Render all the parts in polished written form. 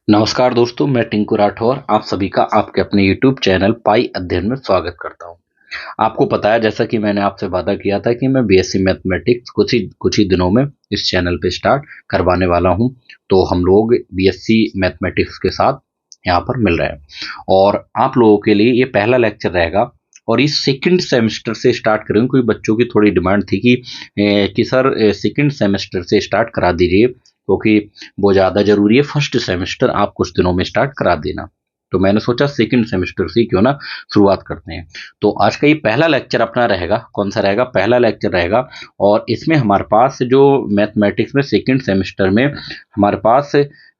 नमस्कार दोस्तों, मैं टिंकू राठौर आप सभी का आपके अपने YouTube चैनल पाई अध्ययन में स्वागत करता हूं। आपको पता है, जैसा कि मैंने आपसे वादा किया था कि मैं बीएससी मैथमेटिक्स कुछ ही दिनों में इस चैनल पे स्टार्ट करवाने वाला हूं। तो हम लोग बीएससी मैथमेटिक्स के साथ यहाँ पर मिल रहे हैं और आप लोगों के लिए ये पहला लेक्चर रहेगा। और इस सेकंड सेमेस्टर से स्टार्ट करेंगे, क्योंकि बच्चों की थोड़ी डिमांड थी कि सर सेकंड सेमेस्टर से स्टार्ट करा दीजिए, क्योंकि वो ज़्यादा ज़रूरी है। फर्स्ट सेमेस्टर आप कुछ दिनों में स्टार्ट करा देना। तो मैंने सोचा सेकंड सेमेस्टर से क्यों ना शुरुआत करते हैं। तो आज का ये पहला लेक्चर अपना रहेगा। कौन सा रहेगा? पहला लेक्चर रहेगा। और इसमें हमारे पास जो मैथमेटिक्स में सेकंड सेमेस्टर में हमारे पास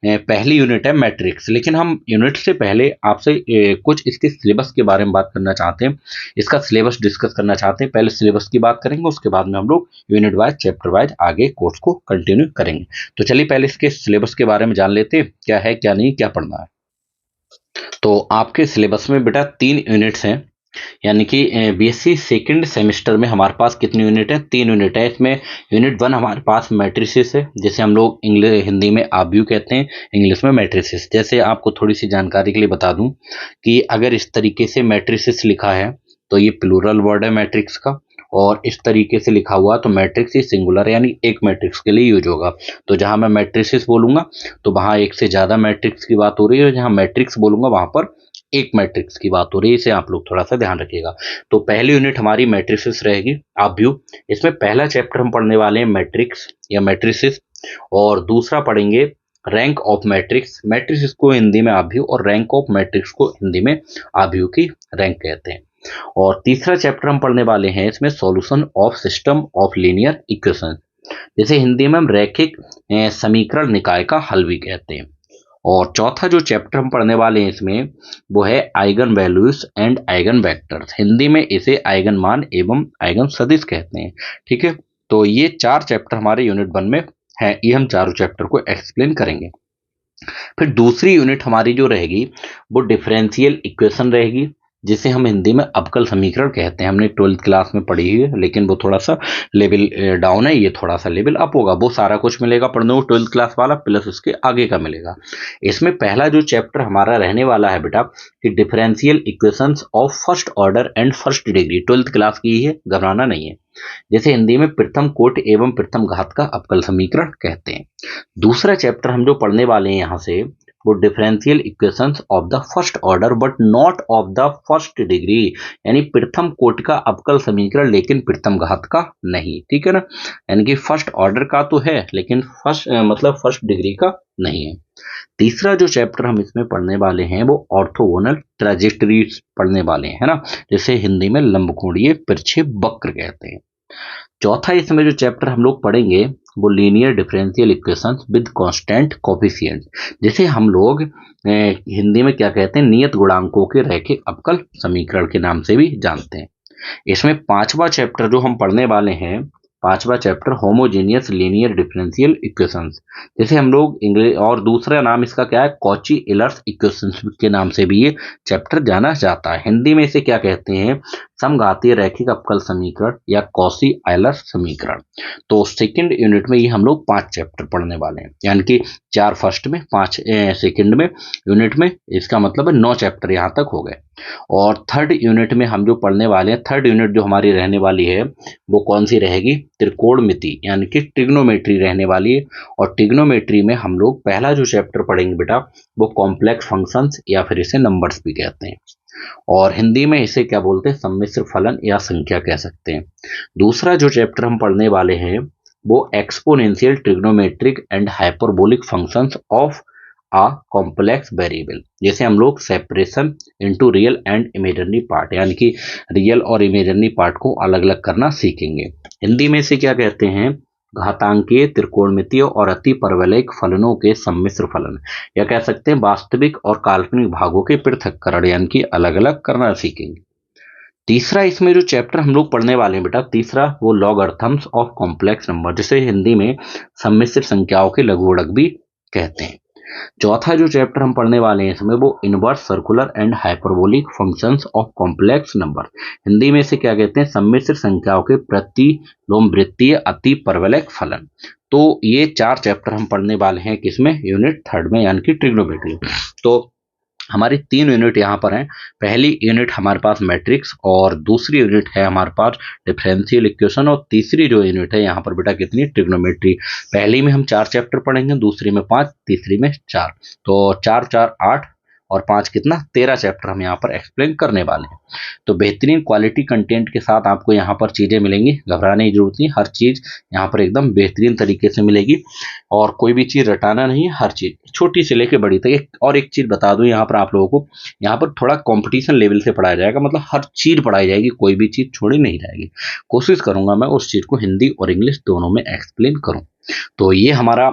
पहली यूनिट है मैट्रिक्स। लेकिन हम यूनिट से पहले आपसे कुछ इसके सिलेबस के बारे में बात करना चाहते हैं। इसका सिलेबस डिस्कस करना चाहते हैं। पहले सिलेबस की बात करेंगे, उसके बाद में हम लोग यूनिट वाइज चैप्टर वाइज आगे कोर्स को कंटिन्यू करेंगे। तो चलिए पहले इसके सिलेबस के बारे में जान लेते हैं, क्या है क्या नहीं, क्या पढ़ना है। तो आपके सिलेबस में बेटा 3 यूनिट्स हैं, यानी कि बीएससी सेकंड सेमेस्टर में हमारे पास कितनी यूनिट है? 3 यूनिट है। इसमें यूनिट 1 हमारे पास मैट्रिसेस है, जिसे हम लोग हिंदी में आव्यूह कहते हैं, इंग्लिश में मैट्रिसेस। जैसे आपको थोड़ी सी जानकारी के लिए बता दूं कि अगर इस तरीके से मैट्रिसेस लिखा है तो ये प्लूरल वर्ड है मैट्रिक्स का, और इस तरीके से लिखा हुआ तो मैट्रिक्स ये सिंगुलर, यानी एक मैट्रिक्स के लिए यूज होगा। तो जहां मैं मैट्रिसेस बोलूंगा तो वहां एक से ज्यादा मैट्रिक्स की बात हो रही है, और जहां मैट्रिक्स बोलूंगा वहां पर एक मैट्रिक्स की बात हो रही है। इसे आप लोग थोड़ा सा ध्यान रखिएगा। तो पहली यूनिट हमारी मैट्रिसेस रहेगी, आव्यूह। इसमें पहला चैप्टर हम पढ़ने वाले हैं मैट्रिक्स या मैट्रिसेस, और दूसरा पढ़ेंगे रैंक ऑफ मैट्रिक्स। मैट्रिक्स को हिंदी में आव्यूह और रैंक ऑफ मैट्रिक्स को हिंदी में आव्यूह की रैंक कहते हैं। और तीसरा चैप्टर हम पढ़ने वाले हैं इसमें solution of system of linear equation, जैसे हिंदी में हम रैखिक समीकरण निकाय का हल भी कहते हैं। और चौथा जो चैप्टर हम पढ़ने वाले हैं इसमें वो है eigen values and eigen vectors. Hindi में इसे आइगन मान एवं आइगन सदिश कहते हैं। ठीक है, तो ये 4 चैप्टर हमारे यूनिट 1 में है। ये हम चारों चैप्टर को एक्सप्लेन करेंगे। फिर दूसरी यूनिट हमारी जो रहेगी वो डिफरेंशियल इक्वेशन रहेगी, जिसे हम हिंदी में अवकल समीकरण कहते हैं। हमने 12th क्लास में पढ़ी हुई है, लेकिन वो थोड़ा सा लेवल डाउन है, ये थोड़ा सा लेवल अप होगा। वो सारा कुछ मिलेगा पढ़ने को 12th क्लास वाला, प्लस उसके आगे का मिलेगा। इसमें पहला जो चैप्टर हमारा रहने वाला है बेटा कि differential equations of first order and first degree. 12th class की ही है, घबराना नहीं है। जैसे हिंदी में प्रथम कोटि एवं प्रथम घात का अवकल समीकरण कहते हैं। दूसरा चैप्टर हम जो पढ़ने वाले हैं यहाँ से वो differential equations of the first order but not of the first degree, यानी प्रथम कोटि का अवकल समीकरण लेकिन प्रथम घात का नहीं। ठीक है ना, यानी कि फर्स्ट ऑर्डर का तो है लेकिन फर्स्ट डिग्री का नहीं है। तीसरा जो चैप्टर हम इसमें पढ़ने वाले हैं वो ऑर्थोगोनल ट्रेजेक्टरीज पढ़ने वाले हैं, है ना, जिसे हिंदी में लंबकोणीय तिरछे वक्र कहते हैं। चौथा इसमें जो चैप्टर हम लोग पढ़ेंगे वो linear differential equations with constant coefficient, जिसे हम लोग हिंदी में क्या कहते हैं, नियत गुणांकों के रैखिक अवकल समीकरण के नाम से भी जानते हैं। इसमें पांचवा चैप्टर जो हम पढ़ने वाले हैं, पांचवा chapter homogeneous linear differential equations, जैसे हम लोग इंग्लिश, और दूसरा नाम इसका क्या है, कॉची इलर्स इक्वेशंस के नाम से भी ये चैप्टर जाना जाता है। हिंदी में इसे क्या कहते हैं, समघातीय रैखिक अवकल समीकरण या कॉची आयलर समीकरण। तो सेकंड यूनिट में ये हम लोग 5 चैप्टर पढ़ने वाले हैं, यानी कि 4 फर्स्ट में, 5 सेकंड में, यूनिट में। इसका मतलब है 9 चैप्टर यहाँ तक हो गए। और थर्ड यूनिट में हम जो पढ़ने वाले हैं, थर्ड यूनिट जो हमारी रहने वाली है वो कौन सी रहेगी, त्रिकोणमिति यानी कि ट्रिग्नोमेट्री रहने वाली है। और ट्रिग्नोमेट्री में हम लोग पहला जो चैप्टर पढ़ेंगे बेटा वो कॉम्प्लेक्स फंक्शंस या फिर इसे नंबर्स भी कहते हैं, और हिंदी में इसे क्या बोलते हैं, सम्मिश्र फलन या संख्या कह सकते हैं। दूसरा जो चैप्टर हम पढ़ने वाले हैं वो exponential trigonometric and hyperbolic functions of a complex variable, जैसे हम लोग separation into real and imaginary part, यानी कि रियल और इमेजिनरी पार्ट को अलग अलग करना सीखेंगे। हिंदी में इसे क्या कहते हैं, घातांकीय त्रिकोणमितीय और अति परवलयिक फलनों के सम्मिश्र फलन, या कह सकते हैं वास्तविक और काल्पनिक भागों के पृथक्करण, यानी कि अलग अलग करना सीखेंगे। तीसरा इसमें जो चैप्टर हम लोग पढ़ने वाले हैं बेटा, तीसरा वो लॉगरिथम्स ऑफ कॉम्प्लेक्स नंबर, जिसे हिंदी में सम्मिश्र संख्याओं के लघुगणक भी कहते हैं। चौथा जो चैप्टर हम पढ़ने वाले हैं इसमें वो inverse circular and hyperbolic functions of complex number, Hindi में इसे क्या कहते हैं, सम्मिश्र संख्याओं के प्रतिलोमवृत्तीय अति परवलयक फलन। तो ये 4 चैप्टर हम पढ़ने वाले हैं किसमें, यूनिट 3 में, यानी कि ट्रिग्नोमेट्री। तो हमारी 3 यूनिट यहाँ पर हैं। पहली यूनिट हमारे पास मैट्रिक्स, और दूसरी यूनिट है हमारे पास डिफरेंशियल इक्वेशन, और तीसरी जो यूनिट है यहाँ पर बेटा कितनी, ट्रिग्नोमेट्री। पहली में हम 4 चैप्टर पढ़ेंगे, दूसरी में 5, तीसरी में 4। तो 4 4 8 और 5 कितना, 13 चैप्टर हम यहाँ पर एक्सप्लेन करने वाले हैं। तो बेहतरीन क्वालिटी कंटेंट के साथ आपको यहाँ पर चीज़ें मिलेंगी, घबराने की जरूरत नहीं, हर चीज़ यहाँ पर एकदम बेहतरीन तरीके से मिलेगी, और कोई भी चीज़ रटाना नहीं है, हर चीज़ छोटी से लेके बड़ी तक। और एक चीज़ बता दूं यहाँ पर आप लोगों को, यहाँ पर थोड़ा कंपटीशन लेवल से पढ़ाया जाएगा, मतलब हर चीज़ पढ़ाई जाएगी, कोई भी चीज़ छोड़ी नहीं जाएगी। कोशिश करूंगा मैं उस चीज़ को हिंदी और इंग्लिश दोनों में एक्सप्लेन करूँ। तो ये हमारा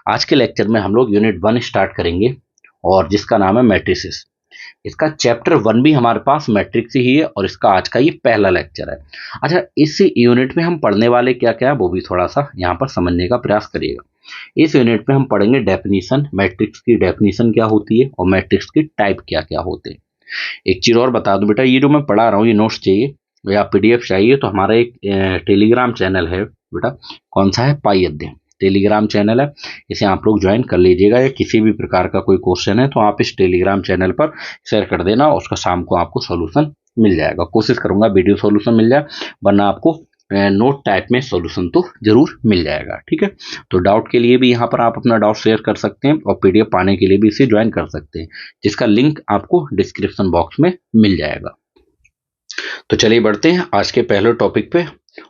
आज के लेक्चर में हम लोग यूनिट 1 स्टार्ट करेंगे, और जिसका नाम है मैट्रिसेस। इसका चैप्टर 1 भी हमारे पास मैट्रिक्स ही है, और इसका आज का ये पहला लेक्चर है। अच्छा, इस यूनिट में हम पढ़ने वाले क्या क्या है वो भी थोड़ा सा यहाँ पर समझने का प्रयास करिएगा। इस यूनिट में हम पढ़ेंगे डेफिनेशन, मैट्रिक्स की डेफिनेशन क्या होती है, और मैट्रिक्स की टाइप क्या क्या होते हैं। एक चीज़ और बता दूं बेटा, ये जो मैं पढ़ा रहा हूँ, ये नोट्स चाहिए या PDF चाहिए तो हमारा एक टेलीग्राम चैनल है बेटा, कौन सा है, पाई अध्ययन टेलीग्राम चैनल है, इसे आप लोग ज्वाइन कर लीजिएगा। या किसी भी प्रकार का कोई क्वेश्चन है तो आप इस टेलीग्राम चैनल पर शेयर कर देना, उसका शाम को आपको सॉल्यूशन मिल जाएगा। कोशिश करूंगा वीडियो सॉल्यूशन मिल जाए, वरना आपको नोट टाइप में सॉल्यूशन तो जरूर मिल जाएगा, ठीक है। तो डाउट के लिए भी यहाँ पर आप अपना डाउट शेयर कर सकते हैं, और PDF पाने के लिए भी इसे ज्वाइन कर सकते हैं, जिसका लिंक आपको डिस्क्रिप्शन बॉक्स में मिल जाएगा। तो चलिए बढ़ते हैं आज के पहले टॉपिक पे,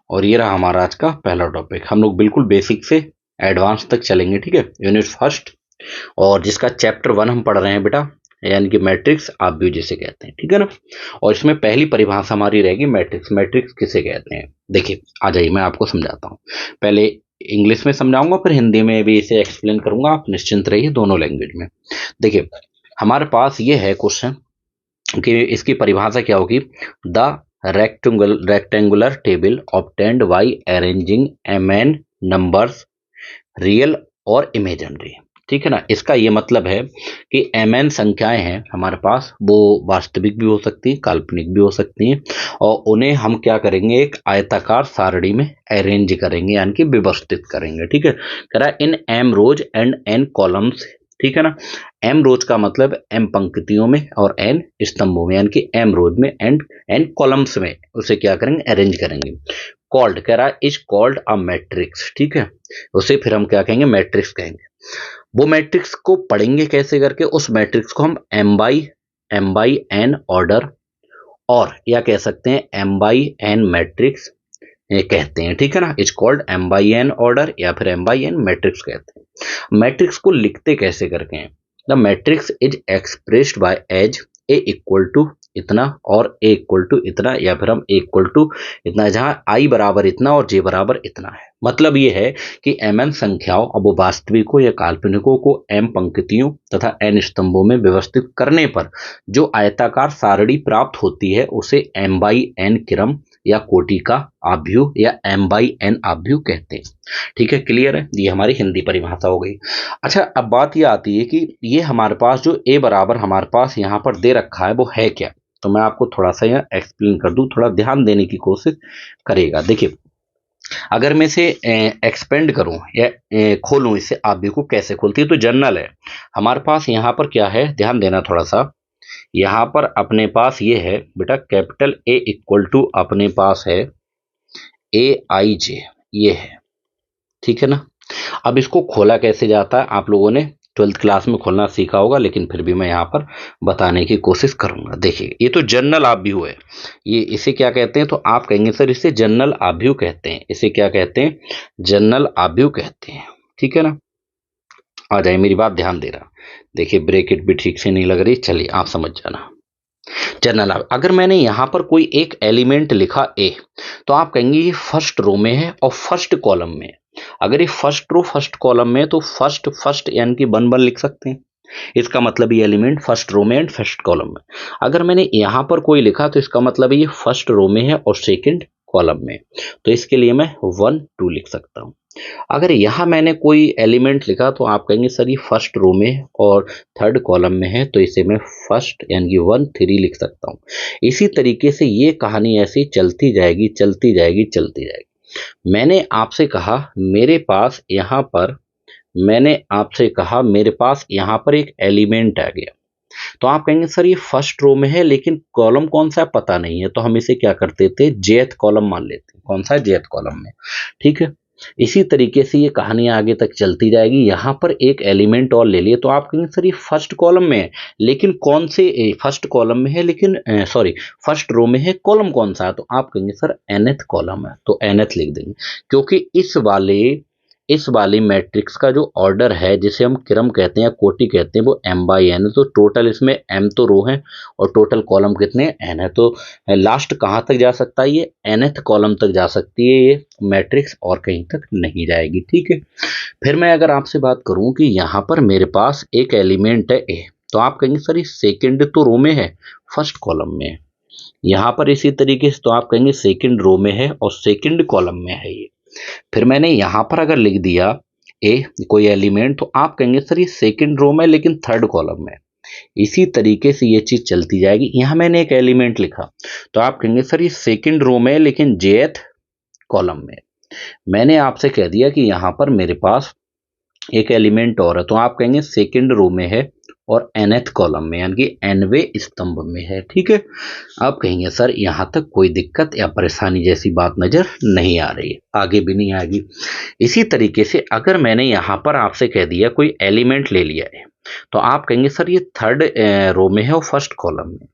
और ये रहा हमारा आज का पहला टॉपिक। हम लोग बिल्कुल बेसिक से एडवांस तक चलेंगे, ठीक है, यूनिट 1, और जिसका चैप्टर 1 हम पढ़ रहे हैं बेटा, यानी कि मैट्रिक्स आप भी जिसे कहते हैं, ठीक है ना। और इसमें पहली परिभाषा हमारी रहेगी मैट्रिक्स। मैट्रिक्स किसे कहते हैं, देखिए आ जाइए मैं आपको समझाता हूँ। पहले इंग्लिश में समझाऊंगा, फिर हिंदी में भी इसे एक्सप्लेन करूंगा, आप निश्चिंत रहिए दोनों लैंग्वेज में। देखिए हमारे पास ये है क्वेश्चन कि इसकी परिभाषा क्या होगी, the rectangular table obtained by arranging mn numbers real और इमेजिनरी, ठीक है ना। इसका ये मतलब है कि mn संख्याएं हैं हमारे पास, वो वास्तविक भी हो सकती हैं, काल्पनिक भी हो सकती हैं, और उन्हें हम क्या करेंगे, एक आयताकार सारणी में अरेंज करेंगे, यानी कि व्यवस्थित करेंगे, ठीक है। कह रहा है in m rows and n columns, ठीक है ना। m रोज का मतलब m पंक्तियों में और n स्तंभों में, यानी कि m रोज में एंड n कॉलम्स में उसे क्या करेंगे, अरेंज करेंगे। कॉल्ड कह रहा है इज कॉल्ड अ मैट्रिक्स, ठीक है, उसे फिर हम क्या कहेंगे, मैट्रिक्स कहेंगे। वो मैट्रिक्स को पढ़ेंगे कैसे करके, उस मैट्रिक्स को हम m बाई n ऑर्डर, और या कह सकते हैं m बाई n मैट्रिक्स कहते हैं, ठीक है ना। Is called m by n order या फिर m बाई n मैट्रिक्स कहते हैं। मैट्रिक्स को लिखते कैसे करके हैं, the matrix is expressed by as a equal to इतना और a इक्वल टू इतना, या फिर हम a इक्वल टू इतना, जहां i बराबर इतना और j बराबर इतना है। मतलब ये है कि mn संख्याओं, अब वो वास्तविकों या काल्पनिकों को m पंक्तियों तथा n स्तंभों में व्यवस्थित करने पर जो आयताकार सारणी प्राप्त होती है उसे m बाई n क्रम या कोटि का आव्यूह या m बाई n आव्यूह कहते हैं, ठीक है। क्लियर है, ये हमारी हिंदी परिभाषा हो गई। अच्छा, अब बात ये आती है कि ये हमारे पास जो a बराबर हमारे पास यहाँ पर दे रखा है वो है क्या, तो मैं आपको थोड़ा सा यहाँ एक्सप्लेन कर दूं, थोड़ा ध्यान देने की कोशिश करेगा। देखिए अगर मैं इसे एक्सपेंड करूं या खोलूं, इससे आव्यूह को कैसे खोलती है, तो जनरल है हमारे पास यहाँ पर क्या है, ध्यान देना थोड़ा सा। यहाँ पर अपने पास ये है बेटा, कैपिटल A इक्वल टू अपने पास है AIJ, ये है, ठीक है ना। अब इसको खोला कैसे जाता है, आप लोगों ने 12th क्लास में खोलना सीखा होगा, लेकिन फिर भी मैं यहाँ पर बताने की कोशिश करूंगा। देखिए ये तो जनरल आव्यूह है, ये इसे क्या कहते हैं, तो आप कहेंगे सर इसे जनरल आव्यूह कहते हैं, इसे क्या कहते हैं, जनरल आव्यूह कहते हैं, ठीक है ना। आ जाए, मेरी बात ध्यान दे रहा, देखिए ब्रैकेट भी ठीक से नहीं लग रही, चलिए आप समझ जाना। जनरल अगर मैंने यहाँ पर कोई एक एलिमेंट लिखा A, तो आप कहेंगे ये फर्स्ट रो में है और फर्स्ट कॉलम में है। अगर ये फर्स्ट रो फर्स्ट कॉलम में है तो फर्स्ट यानी कि 1 1 लिख सकते हैं, इसका मतलब ये एलिमेंट फर्स्ट रो में एंड फर्स्ट कॉलम में। अगर मैंने यहाँ पर कोई लिखा तो इसका मतलब ये फर्स्ट रो में है और सेकंड कॉलम में, तो इसके लिए मैं 1 2 लिख सकता हूँ। अगर यहाँ मैंने कोई एलिमेंट लिखा तो आप कहेंगे सर ये फर्स्ट रो में और थर्ड कॉलम में है, तो इसे मैं फर्स्ट यानी कि 1 3 लिख सकता हूँ। इसी तरीके से ये कहानी ऐसी चलती जाएगी चलती जाएगी चलती जाएगी। मैंने आपसे कहा मेरे पास यहाँ पर एक एलिमेंट आ गया, तो आप कहेंगे सर ये फर्स्ट रो में है लेकिन कॉलम कौन सा है पता नहीं है, तो हम इसे क्या करते थे जेथ कॉलम मान लेते हैं। कौन सा है? जेथ कॉलम में। ठीक है, इसी तरीके से ये कहानी आगे तक चलती जाएगी। यहाँ पर एक एलिमेंट और ले लिए तो आप कहेंगे सर ये फर्स्ट कॉलम में है लेकिन कौन से फर्स्ट कॉलम में है लेकिन सॉरी फर्स्ट रो में है, कॉलम कौन सा है? तो आप कहेंगे सर nth कॉलम है, तो nth लिख देंगे। क्योंकि इस वाली मैट्रिक्स का जो ऑर्डर है जिसे हम क्रम कहते हैं या कोटि कहते हैं वो m/n है, तो टोटल इसमें m तो रो है और टोटल कॉलम कितने n है, तो लास्ट कहाँ तक जा सकता है? ये nth कॉलम तक जा सकती है ये मैट्रिक्स, और कहीं तक नहीं जाएगी। ठीक है, फिर मैं अगर आपसे बात करूं कि यहाँ पर मेरे पास एक एलिमेंट है a, तो आप कहेंगे सर ये सेकेंड तो रो में है फर्स्ट कॉलम में है। यहाँ पर इसी तरीके से तो आप कहेंगे सेकेंड रो में है और सेकेंड कॉलम में है ये। फिर मैंने यहाँ पर अगर लिख दिया ए कोई एलिमेंट, तो आप कहेंगे सर ये सेकंड रो में लेकिन थर्ड कॉलम में। इसी तरीके से ये चीज चलती जाएगी। यहाँ मैंने एक एलिमेंट लिखा तो आप कहेंगे सर ये सेकंड रो में लेकिन जेथ कॉलम में। मैंने आपसे कह दिया कि यहाँ पर मेरे पास एक एलिमेंट और है, तो आप कहेंगे सेकंड रो में है और nth कॉलम में यानी कि nवें स्तंभ में है। ठीक है, आप कहेंगे सर यहाँ तक कोई दिक्कत या परेशानी जैसी बात नजर नहीं आ रही है, आगे भी नहीं आएगी। इसी तरीके से अगर मैंने यहाँ पर आपसे कह दिया कोई एलिमेंट ले लिया है, तो आप कहेंगे सर ये थर्ड रो में है और फर्स्ट कॉलम में।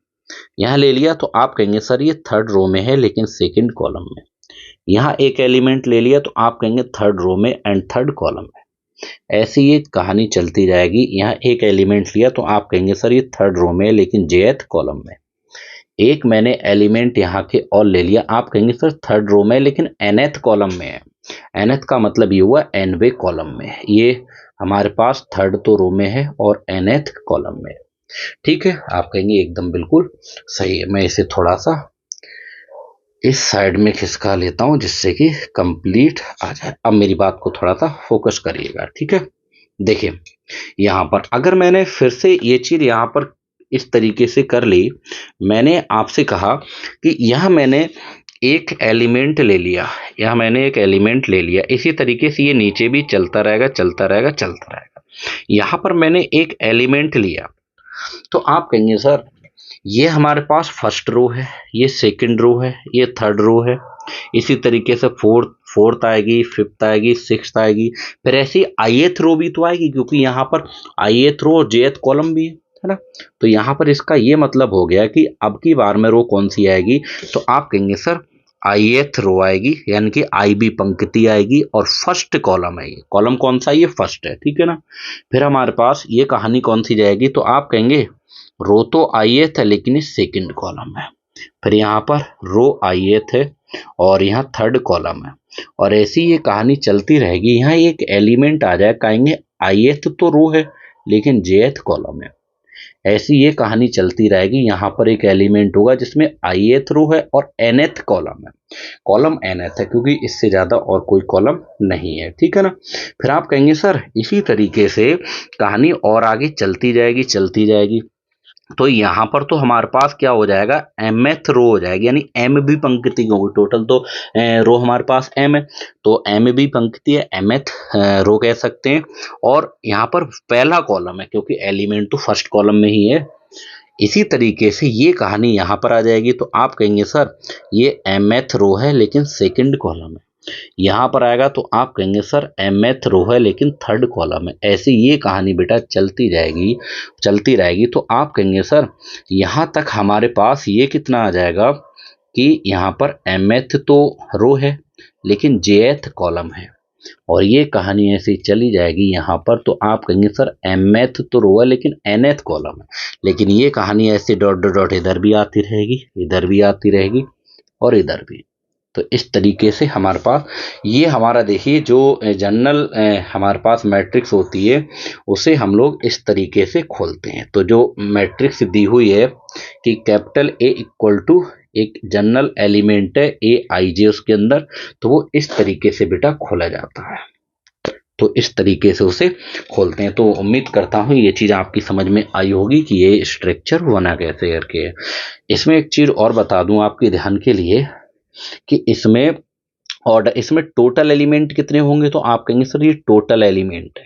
यहाँ ले लिया तो आप कहेंगे सर ये थर्ड रो में है लेकिन सेकेंड कॉलम में। यहाँ एक एलिमेंट ले लिया तो आप कहेंगे थर्ड रो में एंड थर्ड कॉलम में। ऐसी ये कहानी चलती जाएगी। यहाँ एक एलिमेंट लिया तो आप कहेंगे सर ये थर्ड रो में लेकिन जेथ कॉलम में। एक मैंने एलिमेंट यहाँ के और ले लिया, आप कहेंगे सर थर्ड रो में लेकिन nth कॉलम में है। nth का मतलब ये हुआ nवें कॉलम में। ये हमारे पास थर्ड तो रो में है और nth कॉलम में। ठीक है, आप कहेंगे एकदम बिल्कुल सही है। मैं इसे थोड़ा सा इस साइड में खिसका लेता हूं जिससे कि कंप्लीट आ जाए। अब मेरी बात को थोड़ा सा फोकस करिएगा। ठीक है, देखिए यहाँ पर अगर मैंने फिर से ये चीज यहाँ पर इस तरीके से कर ली, मैंने आपसे कहा कि यह मैंने एक एलिमेंट ले लिया, इसी तरीके से ये नीचे भी चलता रहेगा चलता रहेगा चलता रहेगा। यहाँ पर मैंने एक एलिमेंट लिया तो आप कहेंगे सर ये हमारे पास फर्स्ट रो है, ये सेकंड रो है, ये थर्ड रो है, इसी तरीके से फोर्थ आएगी, फिफ्थ आएगी, सिक्स्थ आएगी, फिर ऐसी आईएथ रो भी तो आएगी क्योंकि यहाँ पर आईएथ रो जेथ कॉलम भी है ना। तो यहाँ पर इसका ये मतलब हो गया कि अब की बार में रो कौन सी आएगी, तो आप कहेंगे सर आईएथ रो आएगी यानी कि आईबी पंक्ति आएगी और फर्स्ट कॉलम आएगी। कॉलम कौन सा? ये फर्स्ट है। ठीक है ना, फिर हमारे पास ये कहानी कौन सी जाएगी, तो आप कहेंगे रो तो आईएथ है लेकिन ये सेकंड कॉलम है। फिर यहाँ पर रो आईएथ है और यहाँ थर्ड कॉलम है, और ऐसी ये कहानी चलती रहेगी। यहाँ एक एलिमेंट आ जाए, कहेंगे आईएथ तो रो है लेकिन जेथ कॉलम है। ऐसी ये कहानी चलती रहेगी। यहाँ पर एक एलिमेंट होगा जिसमें आईएथ रो है और nth कॉलम है। कॉलम nth है क्योंकि इससे ज्यादा और कोई कॉलम नहीं है। ठीक है ना, फिर आप कहेंगे सर इसी तरीके से कहानी और आगे चलती जाएगी चलती जाएगी। तो यहाँ पर तो हमारे पास क्या हो जाएगा, mth रो हो जाएगी यानी m भी पंक्ति होगी। टोटल तो रो हमारे पास m है तो m भी पंक्ति है, mth रो कह सकते हैं। और यहाँ पर पहला कॉलम है क्योंकि एलिमेंट तो फर्स्ट कॉलम में ही है। इसी तरीके से ये कहानी यहाँ पर आ जाएगी तो आप कहेंगे सर ये mth रो है लेकिन सेकंड कॉलम है। यहाँ पर आएगा तो आप कहेंगे सर mth रो है लेकिन थर्ड कॉलम है। ऐसी ये कहानी बेटा चलती जाएगी चलती रहेगी। तो आप कहेंगे सर यहाँ तक हमारे पास ये कितना आ जाएगा कि यहाँ पर mth तो रो है लेकिन jth कॉलम है, और ये कहानी ऐसी चली जाएगी यहाँ पर। तो आप कहेंगे सर mth तो रो है लेकिन nth कॉलम है, लेकिन ये कहानी ऐसे डॉट डॉट डॉट इधर भी आती रहेगी, इधर भी आती रहेगी और इधर भी। तो इस तरीके से हमारे पास ये हमारा देखिए जो जनरल हमारे पास मैट्रिक्स होती है उसे हम लोग इस तरीके से खोलते हैं। तो जो मैट्रिक्स दी हुई है कि कैपिटल A इक्वल टू एक जनरल एलिमेंट है ए आई जे उसके अंदर, तो वो इस तरीके से बेटा खोला जाता है। तो इस तरीके से उसे खोलते हैं। तो उम्मीद करता हूँ ये चीज़ आपकी समझ में आई होगी कि ये स्ट्रक्चर बना कैसे करके है। इसमें एक चीज़ और बता दूं आपके ध्यान के लिए कि इसमें ऑर्डर, इसमें टोटल एलिमेंट कितने होंगे, तो आप कहेंगे सर ये टोटल एलिमेंट है,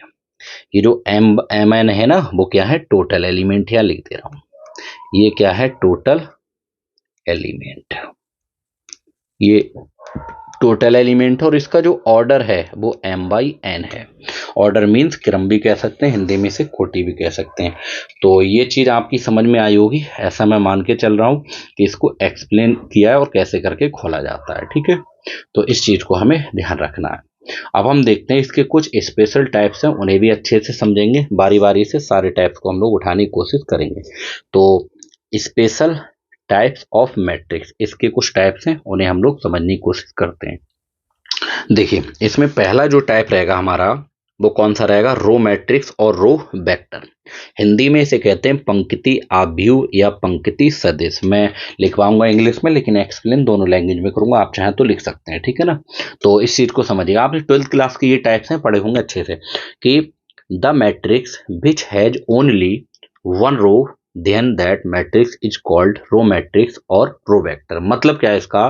ये जो एम एन है ना वो क्या है, टोटल एलिमेंट। या लिख दे रहा हूँ, ये क्या है, टोटल एलिमेंट, ये टोटल एलिमेंट है। और इसका जो ऑर्डर है वो m/n है। ऑर्डर मीन्स क्रम भी कह सकते हैं, हिंदी में से कोटि भी कह सकते हैं। तो ये चीज़ आपकी समझ में आई होगी, ऐसा मैं मान के चल रहा हूँ कि इसको एक्सप्लेन किया है और कैसे करके खोला जाता है। ठीक है, तो इस चीज़ को हमें ध्यान रखना है। अब हम देखते हैं इसके कुछ स्पेशल टाइप्स हैं, उन्हें भी अच्छे से समझेंगे, बारी बारी से सारे टाइप्स को हम लोग उठाने की कोशिश करेंगे। तो स्पेशल टाइप्स ऑफ मैट्रिक्स, इसके कुछ टाइप्स हैं, उन्हें हम लोग समझने की कोशिश करते हैं। देखिए इसमें पहला जो टाइप रहेगा हमारा वो कौन सा रहेगा, रो मैट्रिक्स और रो वेक्टर। हिंदी में इसे कहते हैं पंक्ति आव्यूह या पंक्ति सदिश। मैं लिखवाऊंगा इंग्लिश में, लेकिन एक्सप्लेन दोनों लैंग्वेज में करूंगा, आप चाहें तो लिख सकते हैं। ठीक है ना, तो इस चीज को समझिएगा। आपने 12th क्लास के ये टाइप्स हैं पढ़े होंगे अच्छे से, कि the matrix which has only one row then that matrix is called row matrix और रो वेक्टर। मतलब क्या है इसका,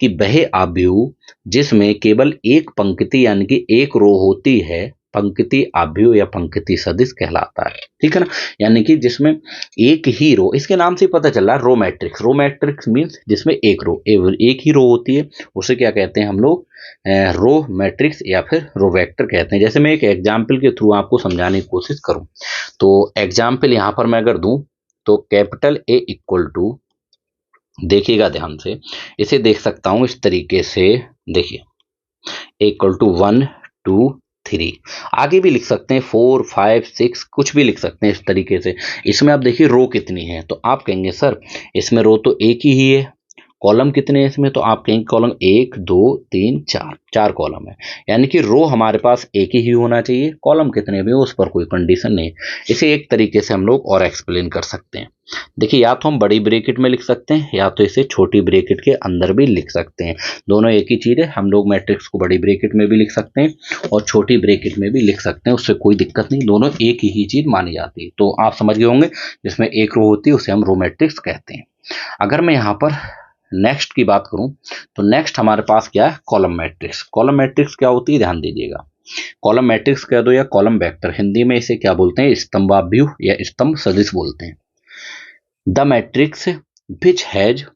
कि वह आव्यूह जिसमें केवल एक पंक्ति यानी कि एक रो होती है, पंक्ति आव्यूह या पंक्ति सदिश कहलाता है। ठीक है ना, यानी कि जिसमें एक ही रो, इसके नाम से ही पता चल रहा है row matrix. Row matrix means जिसमें एक रो, एक ही रो होती है, उसे क्या कहते हैं हम लोग, रो मैट्रिक्स या फिर रो वेक्टर कहते हैं। जैसे मैं एक एग्जाम्पल के थ्रू आपको समझाने की कोशिश करूं, तो एग्जाम्पल यहां पर मैं अगर दूं, तो कैपिटल ए इक्वल टू, देखिएगा ध्यान से, इसे देख सकता हूं इस तरीके से, देखिए इक्वल टू 1 2 3, आगे भी लिख सकते हैं 4 5 6, कुछ भी लिख सकते हैं इस तरीके से। इसमें आप देखिए रो कितनी है, तो आप कहेंगे सर इसमें रो तो एक ही है। कॉलम कितने हैं इसमें, तो आप कहेंगे कॉलम 1 2 3 4, 4 कॉलम है, यानी कि रो हमारे पास एक ही होना चाहिए। कॉलम कितने भी हो उस पर कोई कंडीशन नहीं। इसे एक तरीके से हम लोग और एक्सप्लेन कर सकते हैं। देखिए या तो हम बड़ी ब्रैकेट में लिख सकते हैं, या तो इसे छोटी ब्रैकेट के अंदर भी लिख सकते हैं, दोनों एक ही चीज़ है। हम लोग मैट्रिक्स को बड़ी ब्रैकेट में भी लिख सकते हैं और छोटी ब्रैकेट में भी लिख सकते हैं, उससे कोई दिक्कत नहीं, दोनों एक ही चीज़ मानी जाती है। तो आप समझ गए होंगे, जिसमें एक रो होती है उसे हम रो मैट्रिक्स कहते हैं। अगर मैं यहाँ पर नेक्स्ट की बात करूं, तो नेक्स्ट हमारे पास क्या है, कॉलम मैट्रिक्स। कॉलम मैट्रिक्स क्या होती है, ध्यान दीजिएगा। कॉलम मैट्रिक्स कह दो या कॉलम वेक्टर, हिंदी में इसे क्या बोलते हैं, स्तंभाव्यूह या स्तंभ सदिश बोलते हैं। The matrix which has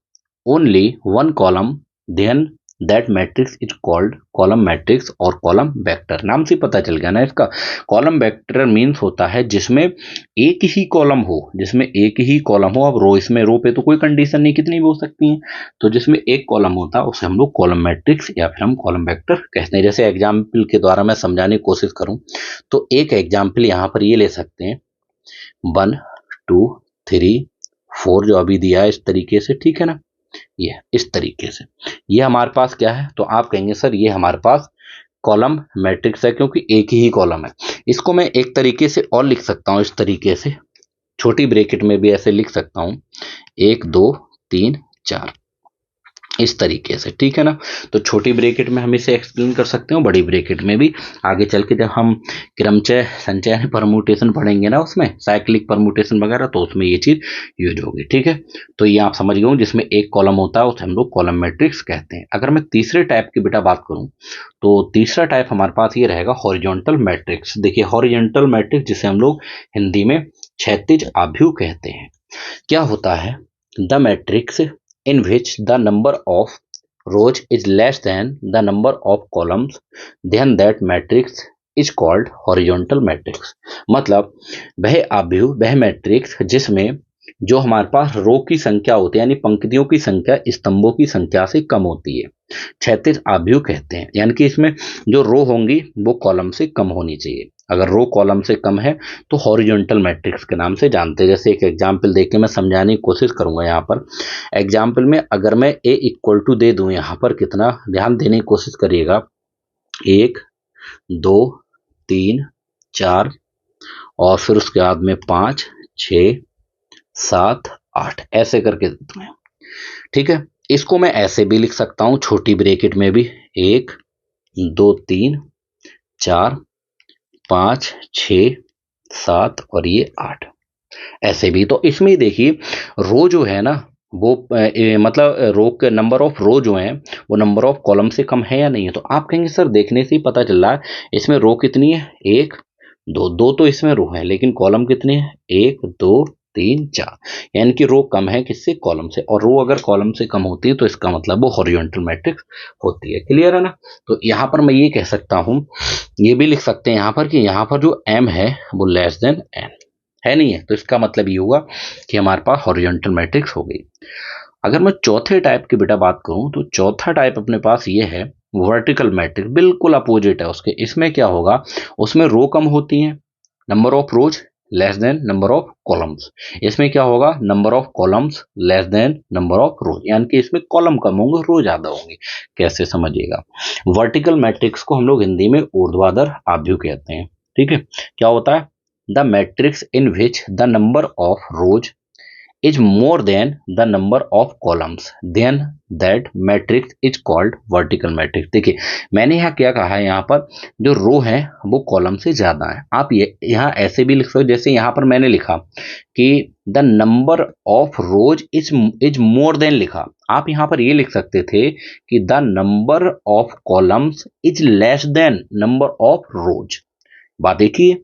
only one column then that matrix is called column matrix और कॉलम वेक्टर। नाम से पता चल गया ना इसका। कॉलम वेक्टर मीन्स होता है जिसमें एक ही कॉलम हो, जिसमें एक ही कॉलम हो। अब रो, इसमें रो पे तो कोई कंडीशन नहीं, कितनी भी हो सकती है, तो जिसमें एक कॉलम होता है उसे हम लोग कॉलम मैट्रिक्स या फिर हम कॉलम वेक्टर कहते हैं। जैसे एग्जाम्पल के द्वारा मैं समझाने की कोशिश करूं, तो एक एग्जाम्पल यहाँ पर ये ले सकते हैं 1 2 3 4 जो अभी दिया है इस तरीके से। ठीक है ना, ये इस तरीके से, ये हमारे पास क्या है, तो आप कहेंगे सर ये हमारे पास कॉलम मैट्रिक्स है, क्योंकि एक ही कॉलम है। इसको मैं एक तरीके से और लिख सकता हूं, इस तरीके से, छोटी ब्रैकेट में भी ऐसे लिख सकता हूं 1 2 3 4, इस तरीके से। ठीक है ना, तो छोटी ब्रैकेट में हम इसे एक्सप्लेन कर सकते हैं, बड़ी ब्रैकेट में भी। आगे चल के जब हम क्रमचय संचय परम्यूटेशन पढ़ेंगे ना, उसमें साइक्लिक परम्यूटेशन वगैरह, तो उसमें ये चीज यूज होगी। ठीक है, तो ये आप समझ गए, जिसमें एक कॉलम होता है उसे हम लोग कॉलम मैट्रिक्स कहते हैं। अगर मैं तीसरे टाइप की बेटा बात करूं, तो तीसरा टाइप हमारे पास ये रहेगा हॉरिजॉन्टल मैट्रिक्स। देखिए हॉरिजॉन्टल मैट्रिक्स, जिसे हम लोग हिंदी में क्षैतिज आव्यूह कहते हैं। क्या होता है, the matrix in which the number of rows is less than the number of columns, then that matrix is called horizontal matrix। मतलब वह आव्यूह, वह मैट्रिक्स जिसमें जो हमारे पास रो की संख्या होती है, यानी पंक्तियों की संख्या स्तंभों की संख्या से कम होती है, क्षैतिज आव्यूह कहते हैं। यानी कि इसमें जो रो होंगी वो कॉलम से कम होनी चाहिए। अगर रो कॉलम से कम है तो हॉरिजॉन्टल मैट्रिक्स के नाम से जानते हैं। जैसे एक एग्जांपल देके मैं समझाने की कोशिश करूंगा। यहाँ पर एग्जांपल में अगर मैं ए इक्वल टू दे दूं, यहाँ पर कितना ध्यान देने की कोशिश करिएगा, 1 2 3 4, और फिर उसके बाद में 5 6 7 8, ऐसे करके देता हूं। ठीक है, इसको मैं ऐसे भी लिख सकता हूं छोटी ब्रैकेट में भी, 1 2 3 4 5 6 7 और ये 8, ऐसे भी। तो इसमें देखिए रो जो है ना वो मतलब रो के नंबर ऑफ रो जो है वो नंबर ऑफ कॉलम से कम है या नहीं है। तो आप कहेंगे सर देखने से ही पता चल रहा है, इसमें रो कितनी है, 1 2 2 तो इसमें रो है, लेकिन कॉलम कितने हैं, 1 2 3 4, यानी कि रो कम है किससे, कॉलम से। और रो अगर कॉलम से कम होती है तो इसका मतलब वो हॉरिजॉन्टल मैट्रिक्स होती है। क्लियर है ना। तो यहाँ पर मैं ये कह सकता हूँ, ये भी लिख सकते हैं यहाँ पर कि यहाँ पर जो m है वो लेस देन n है, नहीं है, तो इसका मतलब ये हुआ कि हमारे पास हॉरिजॉन्टल मैट्रिक्स हो गई। अगर मैं चौथे टाइप की बेटा बात करूं तो चौथा टाइप अपने पास ये है वर्टिकल मैट्रिक्स, बिल्कुल अपोजिट है उसके। इसमें क्या होगा, उसमें रो कम होती हैं, number of rose less than number of columns. इसमें क्या होगा, number of columns less than number of रोज, यानी कि इसमें कॉलम कम होंगे रो ज्यादा होंगे। कैसे समझिएगा, वर्टिकल मैट्रिक्स को हम लोग हिंदी में ऊर्ध्वाधर आव्यूह कहते हैं। ठीक है, क्या होता है, the matrix in which the number of rose is more than the number of columns, then that matrix is called vertical matrix। देखिए मैंने यहाँ क्या कहा है, यहाँ पर जो रो है वो कॉलम से ज्यादा है। आप ये यहाँ ऐसे भी लिख सकते हो, जैसे यहाँ पर मैंने लिखा कि the number of rose is more than लिखा, आप यहाँ पर ये लिख सकते थे कि the number of columns is less than number of रोज। बात एक ही है,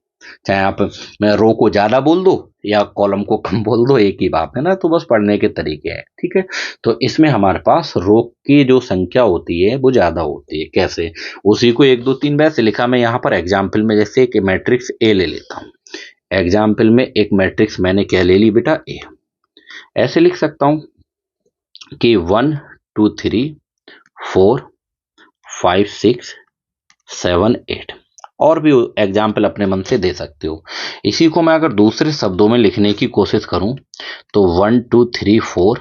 चाहे आप मैं रो को ज्यादा बोल दो या कॉलम को कम बोल दो, एक ही बात है ना। तो बस पढ़ने के तरीके हैं। ठीक है, तो इसमें हमारे पास रो की जो संख्या होती है वो ज्यादा होती है। कैसे, उसी को 1 2 3 वैसे लिखा। मैं यहाँ पर एग्जाम्पल में जैसे एक मैट्रिक्स ए ले लेता हूँ, एग्जाम्पल में एक मैट्रिक्स मैंने क्या ले ली बेटा, ए। ऐसे लिख सकता हूँ कि 1 2 3 4 5 6 7 8, और भी एग्जाम्पल अपने मन से दे सकते हो। इसी को मैं अगर दूसरे शब्दों में लिखने की कोशिश करूं तो 1 2 3 4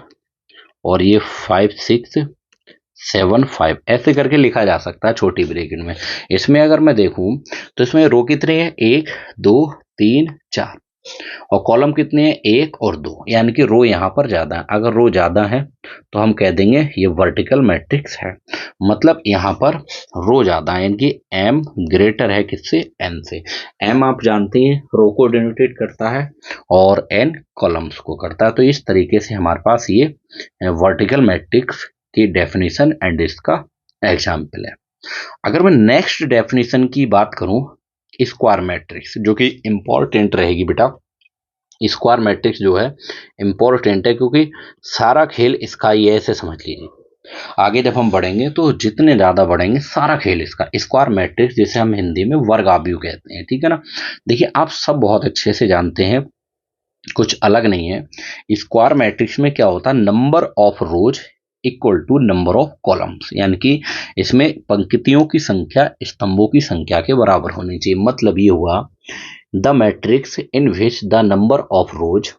और ये 5 6 7 5 ऐसे करके लिखा जा सकता है छोटी ब्रैकेट में। इसमें अगर मैं देखूं तो इसमें रो कितने हैं, 1 2 3 4, और कॉलम कितने हैं, 1 और 2, यानी कि रो यहाँ पर ज्यादा है। अगर रो ज्यादा है तो हम कह देंगे ये वर्टिकल मैट्रिक्स है, मतलब यहाँ पर रो ज्यादा है, यानी कि m ग्रेटर है किससे, n से। m आप जानते हैं रो को डिनोटेट करता है और n कॉलम्स को करता है। तो इस तरीके से हमारे पास ये वर्टिकल मैट्रिक्स की डेफिनेशन एंड इसका एग्जाम्पल है। अगर मैं नेक्स्ट डेफिनेशन की बात करूं, स्क्वायर मैट्रिक्स, जो कि इंपॉर्टेंट रहेगी बेटा। स्क्वायर मैट्रिक्स जो है इंपॉर्टेंट है, क्योंकि सारा खेल इसका ही है, ऐसे समझ लीजिए। आगे जब हम बढ़ेंगे तो जितने ज्यादा बढ़ेंगे सारा खेल इसका। स्क्वायर मैट्रिक्स जिसे हम हिंदी में वर्ग आव्यूह कहते हैं, ठीक है ना। देखिए आप सब बहुत अच्छे से जानते हैं, कुछ अलग नहीं है। स्क्वायर मैट्रिक्स में क्या होता है, number of rows equal to number of columns, यानी कि इसमें पंक्तियों की संख्या स्तंभों की संख्या के बराबर होनी चाहिए। मतलब ये हुआ the matrix in which the number of rose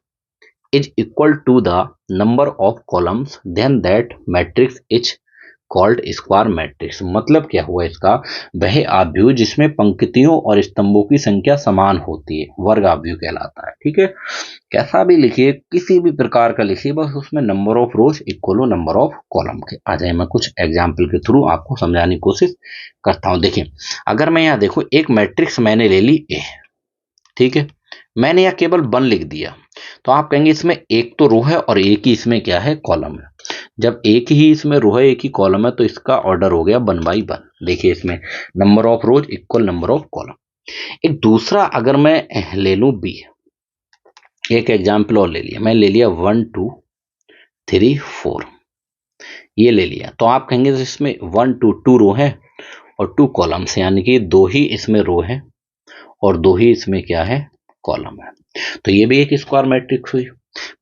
is equal to the number of columns, then that matrix is called square matrix। मतलब क्या हुआ इसका, वह आव्यूह जिसमें पंक्तियों और स्तंभों की संख्या समान होती है वर्ग आव्यूह कहलाता है। ठीक है, कैसा भी लिखिए, किसी भी प्रकार का लिखिए, बस उसमें नंबर ऑफ रोज इक्वल हो नंबर ऑफ कॉलम के। आ जाए मैं कुछ एग्जाम्पल के थ्रू आपको समझाने की कोशिश करता हूं। देखिए अगर मैं यहाँ देखो एक मैट्रिक्स मैंने ले ली ए, ठीक है, मैंने यहाँ केवल 1 लिख दिया, तो आप कहेंगे इसमें एक तो रो है और एक ही इसमें क्या है, कॉलम है। जब एक ही इसमें रो है एक ही कॉलम है तो इसका ऑर्डर हो गया 1 by 1। देखिए इसमें number of rows equal number of column. एक दूसरा अगर मैं ले लूं बी, एक एग्जाम्पल और ले लिया, मैं ले लिया 1 2 3 4, ये ले लिया, तो आप कहेंगे इसमें 1 2 2 रो है और 2 कॉलम्स, यानी कि 2 ही इसमें रो है और 2 ही इसमें क्या है, कॉलम है। तो ये भी एक स्क्वायर मैट्रिक्स हुई।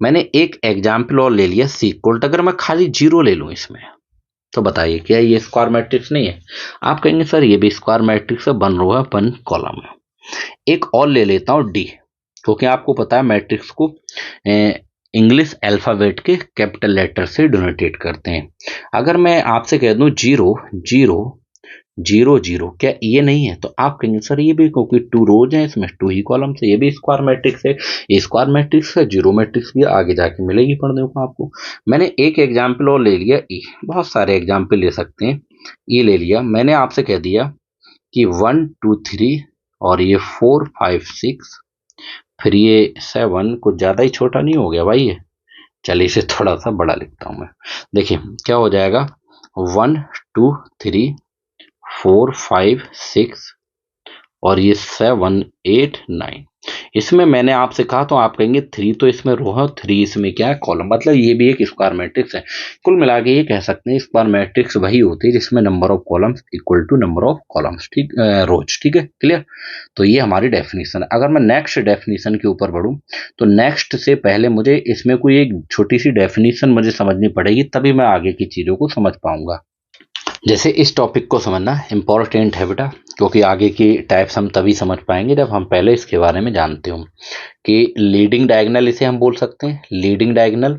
मैंने एक एग्जाम्पल और ले लिया सी इक्वल, अगर मैं खाली 0 ले लूं इसमें तो बताइए क्या ये स्क्वायर मैट्रिक्स नहीं है। आप कहेंगे सर ये भी स्क्वायर मैट्रिक्स है, 1 रो है 1 कॉलम है। एक और ले लेता हूं डी, क्योंकि आपको पता है मैट्रिक्स को इंग्लिश अल्फाबेट के कैपिटल लेटर से डिनोटेट करते हैं। अगर मैं आपसे कह दूं 0 0 जीरो जीरो, क्या ये नहीं है? तो आप कहेंगे सर ये भी, क्योंकि 2 रोज हैं इसमें 2 ही कॉलम्स है, ये भी स्क्वायर मैट्रिक्स है, ये स्क्वायर मैट्रिक्स है, जीरो मैट्रिक्स भी आगे जाके मिलेगी पढ़ने को आपको। मैंने एक एग्जाम्पल और ले लिया ई, बहुत सारे एग्जाम्पल ले सकते हैं, ये ले लिया मैंने, आपसे कह दिया कि 1 2 3 और ये 4 5 6, फिर ये 7 कुछ ज्यादा ही छोटा नहीं हो गया भाई ये? चलिए इसे थोड़ा सा बड़ा लिखता हूं मैं। देखिए क्या हो जाएगा, 1 2 3 4 5 6 और ये 7 8 9। इसमें मैंने आपसे कहा तो आप कहेंगे 3 तो इसमें रो है, 3 इसमें क्या है, कॉलम, मतलब ये भी एक स्क्वायर मैट्रिक्स है। कुल मिला के ये कह सकते हैं स्क्वायर मैट्रिक्स वही होती है जिसमें number of columns equal to number of columns, ठीक, रोज, ठीक है, क्लियर। तो ये हमारी डेफिनेशन है। अगर मैं नेक्स्ट डेफिनेशन के ऊपर बढ़ूं तो नेक्स्ट से पहले मुझे इसमें कोई एक छोटी सी डेफिनेशन मुझे समझनी पड़ेगी, तभी मैं आगे की चीजों को समझ पाऊंगा। जैसे इस टॉपिक को समझना इम्पोर्टेंट है बेटा, क्योंकि आगे की टाइप्स हम तभी समझ पाएंगे जब हम पहले इसके बारे में जानते हो कि लीडिंग डायगोनल इसे हम बोल सकते हैं, लीडिंग डायगोनल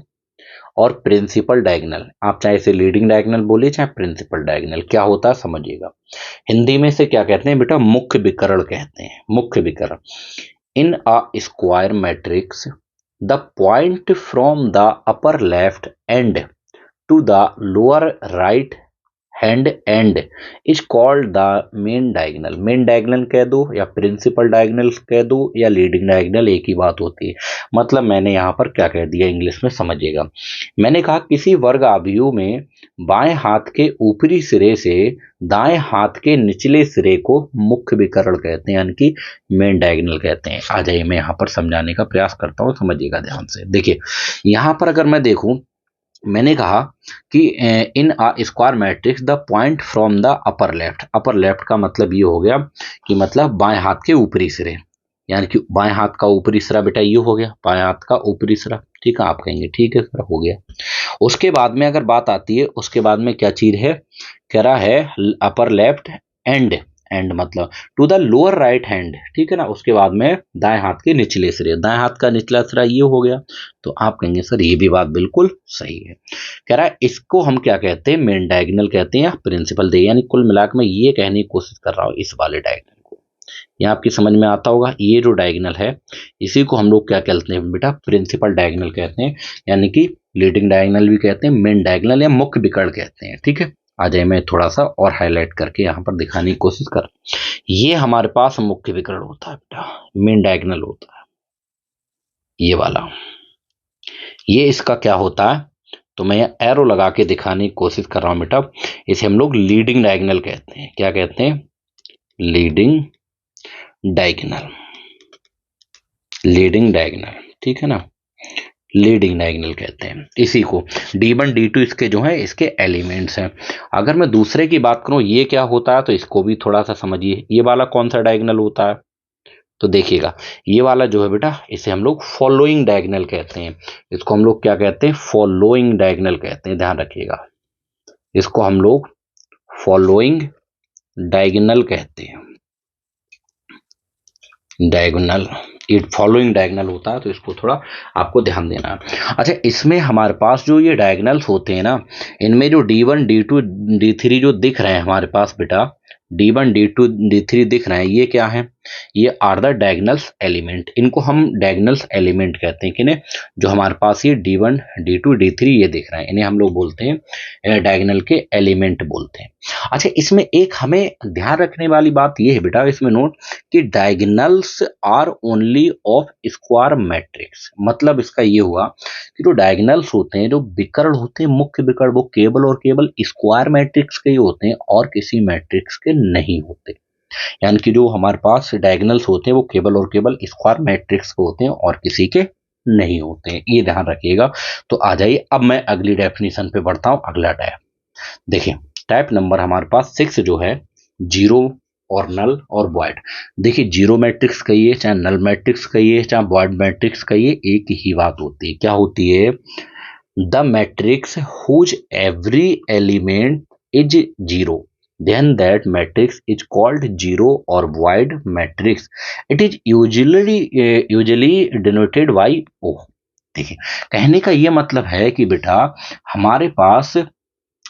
और प्रिंसिपल डायगोनल। आप चाहे इसे लीडिंग डायगोनल बोलिए चाहे प्रिंसिपल डायगोनल, क्या होता है समझिएगा। हिंदी में से क्या कहते हैं बेटा, मुख्य विकर्ण कहते हैं, मुख्य विकर्ण। In a square matrix the point from the upper left end to the lower right hand end is called the main diagonal. Main diagonal कह दो या प्रिंसिपल डायगोनल कह दो या लीडिंग डायगोनल, एक ही बात होती है। मतलब मैंने यहाँ पर क्या कह दिया इंग्लिश में समझिएगा। मैंने कहा किसी वर्ग आव्यूह में बाएं हाथ के ऊपरी सिरे से दाएं हाथ के निचले सिरे को मुख्य विकर्ण कहते हैं, यानी कि मेन डायगोनल कहते हैं। आ जाइए मैं यहाँ पर समझाने का प्रयास करता हूँ, समझिएगा ध्यान से। देखिए यहाँ पर अगर मैं देखूं, मैंने कहा कि in a square matrix the point from the upper left, upper left का मतलब ये हो गया कि मतलब बाएं हाथ के ऊपरी सिरे, यानी कि बाएं हाथ का ऊपरी सिरा बेटा ये हो गया, बाएं हाथ का ऊपरी सिरा, ठीक है। आप कहेंगे ठीक है सर हो गया। उसके बाद में अगर बात आती है, उसके बाद में क्या चीज है, कह रहा है अपर लेफ्ट एंड, एंड मतलब to the lower right hand, ठीक है ना। उसके बाद में दाएं हाथ के निचले सिरे, दाएं हाथ का निचला सिरा ये हो गया। तो आप कहेंगे सर ये भी बात बिल्कुल सही है। कह रहा है इसको हम क्या कहते हैं, मेन डायगोनल कहते हैं या प्रिंसिपल दे, यानी कुल मिलाकर मैं ये कहने की कोशिश कर रहा हूँ इस वाले डायगोनल को। यहाँ आपकी समझ में आता होगा, ये जो डायगोनल है इसी को हम लोग क्या कहते हैं बेटा, प्रिंसिपल डायगोनल कहते हैं, यानी कि लीडिंग डायगोनल भी कहते हैं, मेन डायगोनल या मुख्य विकर्ण कहते हैं, ठीक है। आ जाए मैं थोड़ा सा और हाईलाइट करके यहाँ पर दिखाने की कोशिश कर, ये हमारे पास मुख्य विकर्ण होता है बेटा, मेन डायगोनल होता है ये वाला, ये इसका क्या होता है, तो मैं एरो लगा के दिखाने की कोशिश कर रहा हूं बेटा। इसे हम लोग लीडिंग डायगोनल कहते हैं, क्या कहते हैं, लीडिंग डायगोनल, लीडिंग डायगोनल, ठीक है ना, लीडिंग डायगोनल कहते हैं इसी को। D1 D2 इसके जो है इसके एलिमेंट्स हैं। अगर मैं दूसरे की बात करूं ये क्या होता है, तो इसको भी थोड़ा सा समझिए। ये वाला कौन सा डायगोनल होता है, तो देखिएगा ये वाला जो है बेटा इसे हम लोग फॉलोइंग डायगोनल कहते हैं। इसको हम लोग क्या कहते हैं, फॉलोइंग डायगोनल कहते हैं, ध्यान रखिएगा। इसको हम लोग फॉलोइंग डायगोनल कहते हैं, डायगोनल, ये फॉलोइंग डायगोनल होता है, तो इसको थोड़ा आपको ध्यान देना है। अच्छा इसमें हमारे पास जो ये डायगोनल्स होते हैं ना, इनमें जो D1 D2 D3 जो दिख रहे हैं हमारे पास बेटा, D1 D2 D3 दिख रहे हैं, ये क्या है, ये आर द डायगोनल्स एलिमेंट। इनको हम डायगोनल्स एलिमेंट कहते हैं, किन्हें, जो हमारे पास ये D1 D2 D3 ये दिख रहे हैं, इन्हें हम लोग बोलते हैं डायगोनल के एलिमेंट बोलते हैं। अच्छा इसमें एक हमें ध्यान रखने वाली बात ये है बेटा, इसमें नोट कि diagonals are only of square matrix. मतलब इसका ये हुआ कि जो डायगोनल्स होते हैं, जो विकर्ण होते हैं, मुख्य विकर्ण, वो केवल और केवल स्क्वायर मैट्रिक्स के ही होते हैं और किसी मैट्रिक्स के नहीं होते। यानी कि जो हमारे पास डायगोनल्स होते हैं वो केवल और केवल स्क्वायर मैट्रिक्स के होते हैं और किसी के नहीं होते हैं, ये ध्यान रखिएगा। तो आ जाइए अब मैं अगली डेफिनेशन पे बढ़ता हूं। अगला टाइप देखिए, टाइप नंबर हमारे पास 6 जो है, जीरो और नल और वॉइड। देखिए जीरो मैट्रिक्स कहिए चाहे नल मैट्रिक्स कहिए चाहे वॉइड मैट्रिक्स कहिए, एक ही बात होती है। क्या होती है, the matrix whose every element is zero, then that matrix is called zero or void matrix. It is usually denoted by O। देखिए कहने का ये मतलब है कि बेटा हमारे पास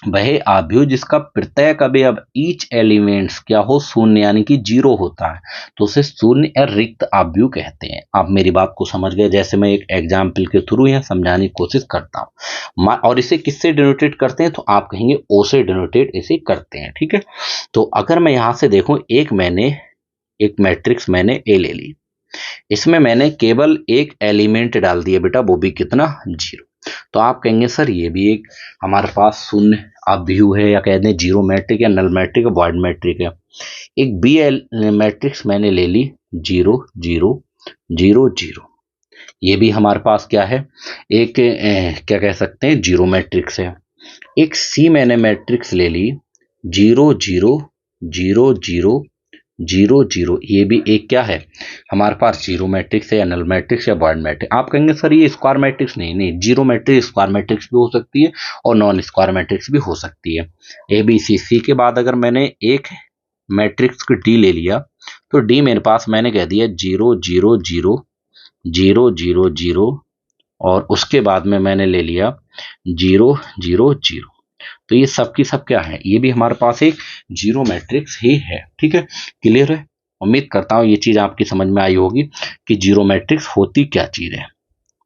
वह आव्यूह जिसका प्रत्येक अवयव ईच एलिमेंट्स क्या हो, शून्य यानी कि जीरो होता है, तो उसे शून्य या रिक्त आव्यूह कहते हैं। आप मेरी बात को समझ गए। जैसे मैं एक एग्जाम्पल के थ्रू यह समझाने की कोशिश करता हूँ, और इसे किससे डिनोटेट करते हैं, तो आप कहेंगे ओ से डिनोटेट इसे करते हैं। ठीक है, तो अगर मैं यहां से देखूं, एक मैट्रिक्स मैंने ए ले ली, इसमें मैंने केवल एक एलिमेंट डाल दिया बेटा, वो भी कितना, जीरो। तो आप कहेंगे सर ये भी एक हमारे पास शून्य आव्यूह है, या कहते हैं जीरो मैट्रिक या नल मैट्रिक या वॉइड मैट्रिक है। एक बी मैट्रिक्स मैंने ले ली, जीरो जीरो जीरो जीरो, ये भी हमारे पास क्या है, एक क्या कह सकते हैं, जीरो मैट्रिक्स है। एक सी मैंने मैट्रिक्स ले ली, zero zero zero zero zero zero, ये भी एक क्या है हमारे पास, जीरो मैट्रिक्स है या नल मैट्रिक्स या वॉइड मैट्रिक्स। आप कहेंगे सर ये स्क्वायर मैट्रिक्स, नहीं नहीं, जीरो मैट्रिक्स स्क्वायर मैट्रिक्स भी हो सकती है और नॉन स्क्वायर मैट्रिक्स भी हो सकती है। ए बी सी के बाद अगर मैंने एक मैट्रिक्स को डी ले लिया, तो डी मेरे पास मैंने कह दिया zero zero zero zero zero zero, और उसके बाद में मैंने ले लिया जीरो जीरो जीरो। तो ये सब की सब क्या है, ये भी हमारे पास एक जीरो मैट्रिक्स ही है। ठीक है, क्लियर है। उम्मीद करता हूँ ये चीज आपकी समझ में आई होगी कि जीरो मैट्रिक्स होती क्या चीज है।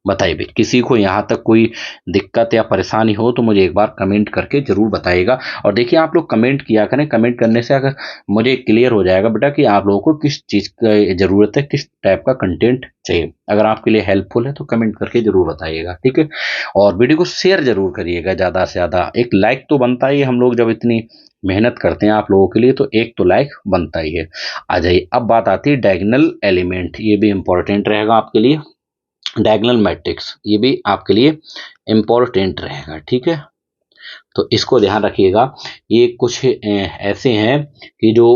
बताइए भाई, किसी को यहाँ तक कोई दिक्कत या परेशानी हो तो मुझे एक बार कमेंट करके जरूर बताइएगा। और देखिए आप लोग कमेंट किया करें, कमेंट करने से अगर मुझे क्लियर हो जाएगा बेटा कि आप लोगों को किस चीज़ की ज़रूरत है, किस टाइप का कंटेंट चाहिए। अगर आपके लिए हेल्पफुल है तो कमेंट करके जरूर बताइएगा। ठीक है, और वीडियो को शेयर जरूर करिएगा ज़्यादा से ज़्यादा। एक लाइक तो बनता ही है, हम लोग जब इतनी मेहनत करते हैं आप लोगों के लिए तो एक तो लाइक बनता ही है। आ जाइए, अब बात आती है डायगोनल एलिमेंट, ये भी इंपॉर्टेंट रहेगा आपके लिए। डायगोनल मैट्रिक्स ये भी आपके लिए इम्पोर्टेंट रहेगा। ठीक है, तो इसको ध्यान रखिएगा। ये कुछ ऐसे हैं कि जो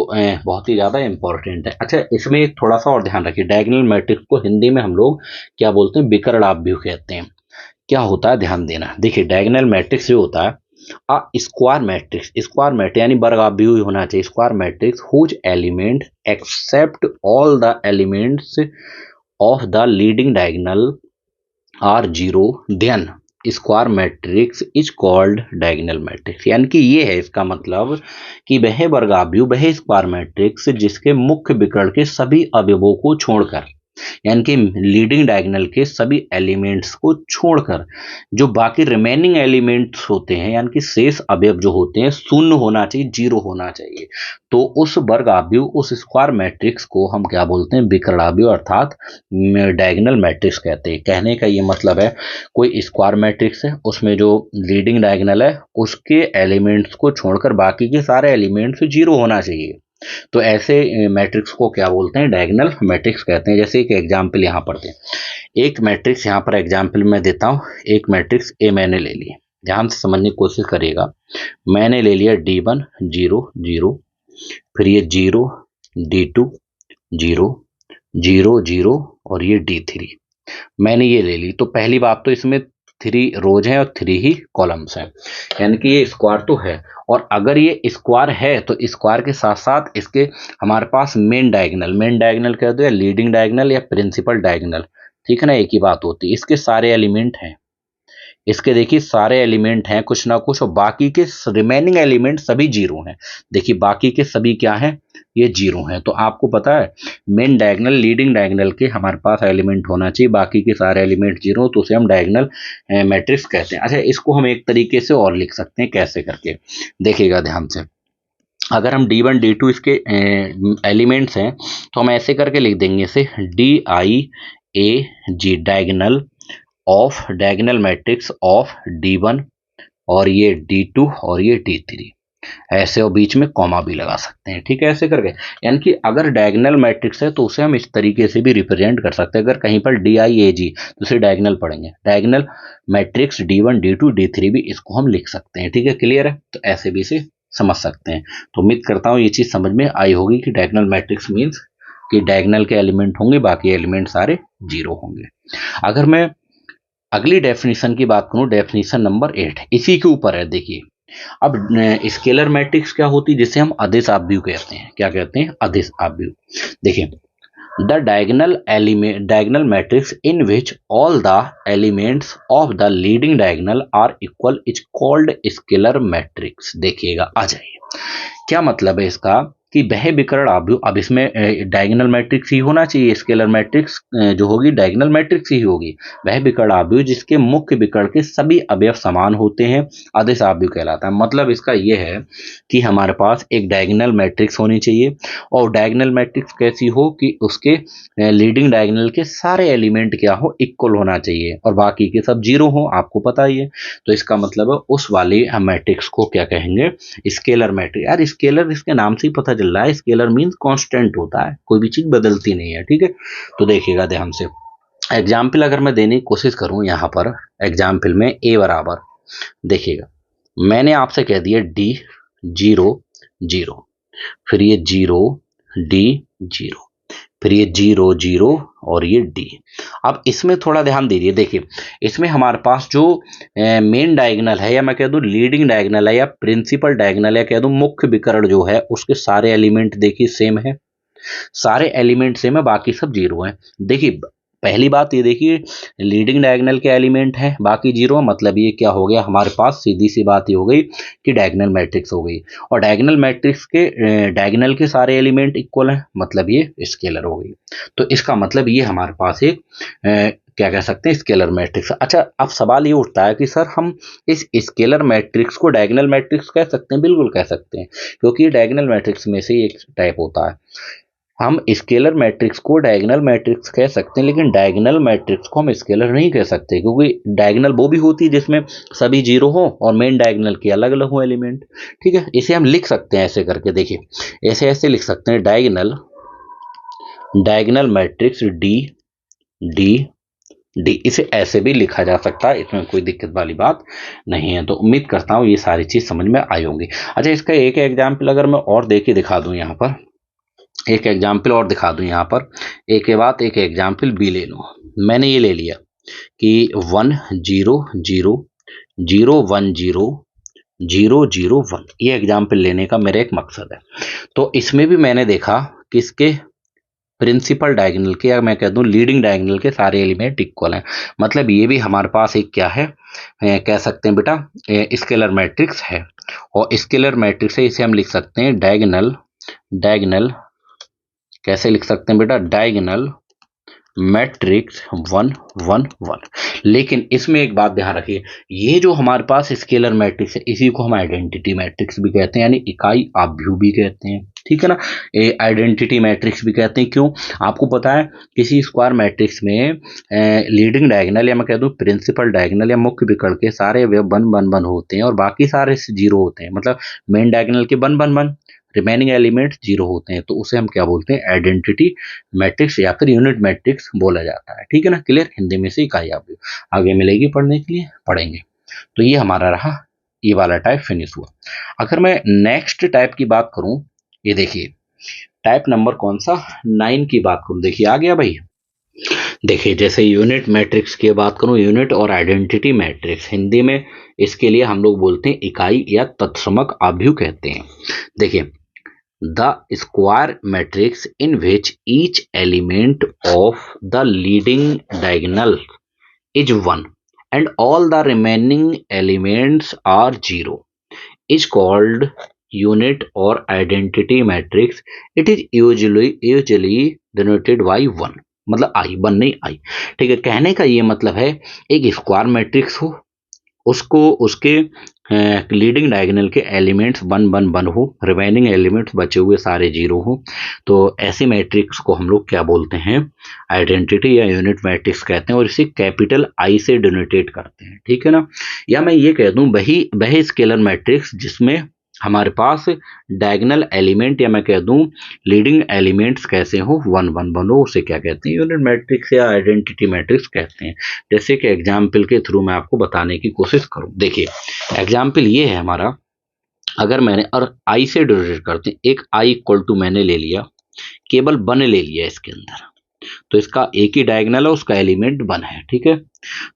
बहुत ही ज़्यादा इम्पोर्टेंट है। अच्छा, इसमें एक थोड़ा सा और ध्यान रखिए, डायगोनल मैट्रिक्स को हिंदी में हम लोग क्या बोलते हैं, विकर्ण आव्यूह कहते हैं। क्या होता है ध्यान देना। देखिए डायगोनल मैट्रिक्स जो होता है, स्क्वायर मैट्रिक्स, स्क्वायर मैट्रिक्स यानी वर्ग आव्यूह होना चाहिए। Square matrix whose element except all the elements of the leading diagonal are zero, then square matrix is called diagonal matrix. यानी कि ये है इसका मतलब कि वह वर्गाव्यूह, वह स्क्वायर मैट्रिक्स जिसके मुख्य विकर्ण के सभी अवयवों को छोड़कर, यानी कि लीडिंग डायगोनल के सभी एलिमेंट्स को छोड़कर जो बाकी रिमेनिंग एलिमेंट्स होते हैं, यानी कि शेष अवयव जो होते हैं, शून्य होना चाहिए, जीरो होना चाहिए। तो उस वर्ग आव्यूह, उस स्क्वायर मैट्रिक्स को हम क्या बोलते हैं, विकर्णाव्यूह अर्थात डायगोनल मैट्रिक्स कहते हैं। कहने का ये मतलब है, कोई स्क्वायर मैट्रिक्स है, उसमें जो लीडिंग डायगोनल है उसके एलिमेंट्स को छोड़कर बाकी के सारे एलिमेंट्स जीरो होना चाहिए। तो ऐसे मैट्रिक्स को क्या बोलते हैं, डायगोनल मैट्रिक्स कहते हैं। जैसे एक एग्जाम्पल यहाँ पर दें, एक मैट्रिक्स यहाँ पर एग्जाम्पल मैं देता हूँ। एक मैट्रिक्स ए मैंने ले लिया, ध्यान से समझने की कोशिश करिएगा। मैंने ले लिया D1 जीरो जीरो, फिर ये zero D2 zero zero zero, और ये D3 मैंने ये ले ली। तो पहली बात तो इसमें 3 रोज हैं और 3 ही कॉलम्स हैं, यानी कि ये स्क्वायर तो है। और अगर ये स्क्वायर है तो स्क्वायर के साथ साथ इसके हमारे पास मेन डायगोनल कह दो, या लीडिंग डायगोनल या प्रिंसिपल डायगोनल, ठीक है ना, एक ही बात होती है। इसके सारे एलिमेंट हैं, इसके देखिए सारे एलिमेंट हैं कुछ ना कुछ, और बाकी के रिमेनिंग एलिमेंट सभी जीरो हैं। देखिए बाकी के सभी क्या हैं, ये जीरो हैं। तो आपको पता है मेन डायगोनल लीडिंग डायगोनल के हमारे पास एलिमेंट होना चाहिए, बाकी के सारे एलिमेंट जीरो, तो उसे हम डायगोनल मैट्रिक्स कहते हैं। अच्छा, इसको हम एक तरीके से और लिख सकते हैं, कैसे करके देखिएगा ध्यान से। अगर हम D1 D2 इसके एलिमेंट्स हैं तो हम ऐसे करके लिख देंगे, इसे DIAG diagonal of diagonal matrix of D1, और ये D2 और ये D3 ऐसे, और बीच में कॉमा भी लगा सकते हैं। ठीक है, ऐसे करके, यानी कि अगर डायगोनल मैट्रिक्स है तो उसे हम इस तरीके से भी रिप्रेजेंट कर सकते हैं। अगर कहीं पर DIAG तो उसे डायगोनल पढ़ेंगे, diagonal matrix D1 D2 D3 भी इसको हम लिख सकते हैं। ठीक है, क्लियर है, तो ऐसे भी इसे समझ सकते हैं। तो उम्मीद करता हूँ ये चीज समझ में आई होगी कि डायगोनल मैट्रिक्स मीन्स कि डायगोनल के एलिमेंट होंगे, बाकी एलिमेंट सारे जीरो होंगे। अगर मैं अगली डेफिनेशन की बात करूं, डेफिनेशन नंबर 8 इसी के ऊपर है। देखिए अब स्केलर मैट्रिक्स क्या होती है, जिसे हम अदिश आव्यूह कहते हैं। क्या कहते हैं, अदिश आव्यूह। देखिए the diagonal matrix in which all the elements of the leading diagonal are equal is called scalar matrix. देखिएगा, आ जाइए, क्या मतलब है इसका कि वह विकर्ण आव्यूह, अब इसमें डायगोनल मैट्रिक्स ही होना चाहिए, स्केलर मैट्रिक्स जो होगी डायगोनल मैट्रिक्स ही होगी। वह विकर्ण आव्यूह जिसके मुख्य विकर्ण के सभी अवयव समान होते हैं अदिश आव्यूह कहलाता है। मतलब इसका यह है कि हमारे पास एक डायगोनल मैट्रिक्स होनी चाहिए, और डायगोनल मैट्रिक्स कैसी हो कि उसके लीडिंग डायगोनल के सारे एलिमेंट क्या हो, इक्वल होना चाहिए, और बाकी के सब जीरो हो, आपको पता ही है। तो इसका मतलब है उस वाले हम मैट्रिक्स को क्या कहेंगे, स्केलर मैट्रिक्स। यार स्केलर इसके नाम से ही पता चल रहा है, स्केलर मींस कांस्टेंट होता है, कोई भी चीज बदलती नहीं है, ठीक है। तो देखिएगा ध्यान से, एग्जाम्पल अगर मैं देने की कोशिश करूं यहाँ पर, एग्जाम्पल में ए बराबर, देखिएगा मैंने आपसे कह दिया डी 0 0, फिर ये 0 डी 0, फिर ये 0 0 और ये डी। अब इसमें थोड़ा ध्यान दीजिए, देखिए इसमें हमारे पास जो मेन डायगोनल है, या मैं कह दूं लीडिंग डायगोनल है, या प्रिंसिपल डायगोनल है, कह दूं मुख्य विकर्ण जो है, उसके सारे एलिमेंट देखिए सेम है, सारे एलिमेंट सेम है, बाकी सब जीरो है। देखिए पहली बात ये देखिए, लीडिंग डायगोनल के एलिमेंट है, बाकी जीरो, मतलब ये क्या हो गया हमारे पास, सीधी सी बात ये हो गई कि डायगोनल मैट्रिक्स हो गई। और डायगोनल मैट्रिक्स के डायगोनल के सारे एलिमेंट इक्वल हैं, मतलब ये स्केलर हो गई। तो इसका मतलब ये हमारे पास एक क्या कह सकते हैं, स्केलर मैट्रिक्स। अच्छा, अब सवाल ये उठता है कि सर हम इस स्केलर मैट्रिक्स को डायगोनल मैट्रिक्स कह सकते हैं? बिल्कुल कह सकते हैं, क्योंकि डायगोनल मैट्रिक्स में से एक टाइप होता है। हम स्केलर मैट्रिक्स को डायगोनल मैट्रिक्स कह सकते हैं, लेकिन डायगोनल मैट्रिक्स को हम स्केलर नहीं कह सकते, क्योंकि डायगोनल वो भी होती है जिसमें सभी जीरो हो और मेन डायगोनल के अलग अलग हो एलिमेंट, ठीक है। इसे हम लिख सकते हैं ऐसे करके, देखिए ऐसे ऐसे लिख सकते हैं, diagonal matrix D D D, इसे ऐसे भी लिखा जा सकता है, इसमें कोई दिक्कत वाली बात नहीं है। तो उम्मीद करता हूँ ये सारी चीज समझ में आई होंगी। अच्छा, इसका एक एग्जाम्पल अगर मैं और दे के दिखा दूं, यहाँ पर एक एग्जाम्पल और दिखा दूं, यहाँ पर एक के बाद एक एग्जाम्पल बी ले लो। मैंने ये ले लिया कि 1 0 0 0 1 0 0 0 1, ये एग्जाम्पल लेने का मेरा एक मकसद है। तो इसमें भी मैंने देखा कि इसके प्रिंसिपल डायगोनल के, या मैं कह दूं लीडिंग डायगोनल के सारे एलिमेंट इक्वल हैं, मतलब ये भी हमारे पास एक क्या है, कह सकते हैं बेटा स्केलर मैट्रिक्स है। और स्केलर मैट्रिक्स है, इसे हम लिख सकते हैं डायगोनल कैसे लिख सकते हैं बेटा, डायगोनल मैट्रिक्स 1 1 1। लेकिन इसमें एक बात ध्यान रखिए, ये जो हमारे पास स्केलर मैट्रिक्स है, इसी को हम आइडेंटिटी मैट्रिक्स भी कहते हैं, यानी इकाई आव्यूह भी कहते हैं, ठीक है ना। आइडेंटिटी मैट्रिक्स भी कहते हैं, क्यों? आपको पता है किसी स्क्वायर मैट्रिक्स में लीडिंग डायगोनल, या मैं कह दूं प्रिंसिपल डायगोनल या मुख्य विकर्ण के सारे अवयव 1 1 1 होते हैं, और बाकी सारे जीरो होते हैं, मतलब मेन डायगोनल के 1 1 1, रिमेनिंग एलिमेंट्स जीरो होते हैं। तो उसे हम क्या बोलते हैं, आइडेंटिटी मैट्रिक्स या फिर यूनिट मैट्रिक्स बोला जाता है, ठीक है ना। क्लियर, हिंदी में से इकाई आव्यूह। आगे मिलेगी पढ़ने के लिए, पढ़ेंगे। तो ये हमारा रहा, ये वाला टाइप फिनिश हुआ। अगर मैं नेक्स्ट टाइप की बात करूं, ये देखिए टाइप नंबर कौन सा, 9 की बात करूं, देखिए आ गया भाई। देखिए जैसे यूनिट मैट्रिक्स की बात करूं, यूनिट और आइडेंटिटी मैट्रिक्स, हिंदी में इसके लिए हम लोग बोलते हैं इकाई या तत्समक आव्यूह कहते हैं। देखिए the square matrix in which each element of the leading diagonal is 1 and all the remaining elements are 0 is called unit or identity matrix. It is usually denoted by 1, मतलब आई 1 नहीं आई, ठीक है। कहने का ये मतलब है एक स्क्वायर मैट्रिक्स हो, उसको उसके लीडिंग डायगोनल के एलिमेंट्स 1 1 1 हो, रिमेनिंग एलिमेंट्स बचे हुए सारे जीरो हो, तो ऐसे मैट्रिक्स को हम लोग क्या बोलते हैं, आइडेंटिटी या यूनिट मैट्रिक्स कहते हैं, और इसे कैपिटल आई से डिनोटेट करते हैं, ठीक है ना। या मैं ये कह दूं वही स्केलर मैट्रिक्स जिसमें हमारे पास डायगोनल एलिमेंट, या मैं कह दूं लीडिंग एलिमेंट्स कैसे हो, 1 1 1 हो, उसे क्या कहते हैं, यूनिट मैट्रिक्स या आइडेंटिटी मैट्रिक्स कहते हैं। जैसे कि एग्जाम्पल के थ्रू मैं आपको बताने की कोशिश करूं, देखिए एग्जाम्पल ये है हमारा, अगर मैंने और आई से डिनोटेट करते हैं, एक आई इक्वल टू मैंने ले लिया, केवल 1 ले लिया इसके अंदर, तो इसका एक ही डायगोनल है, उसका एलिमेंट 1 है। ठीक है,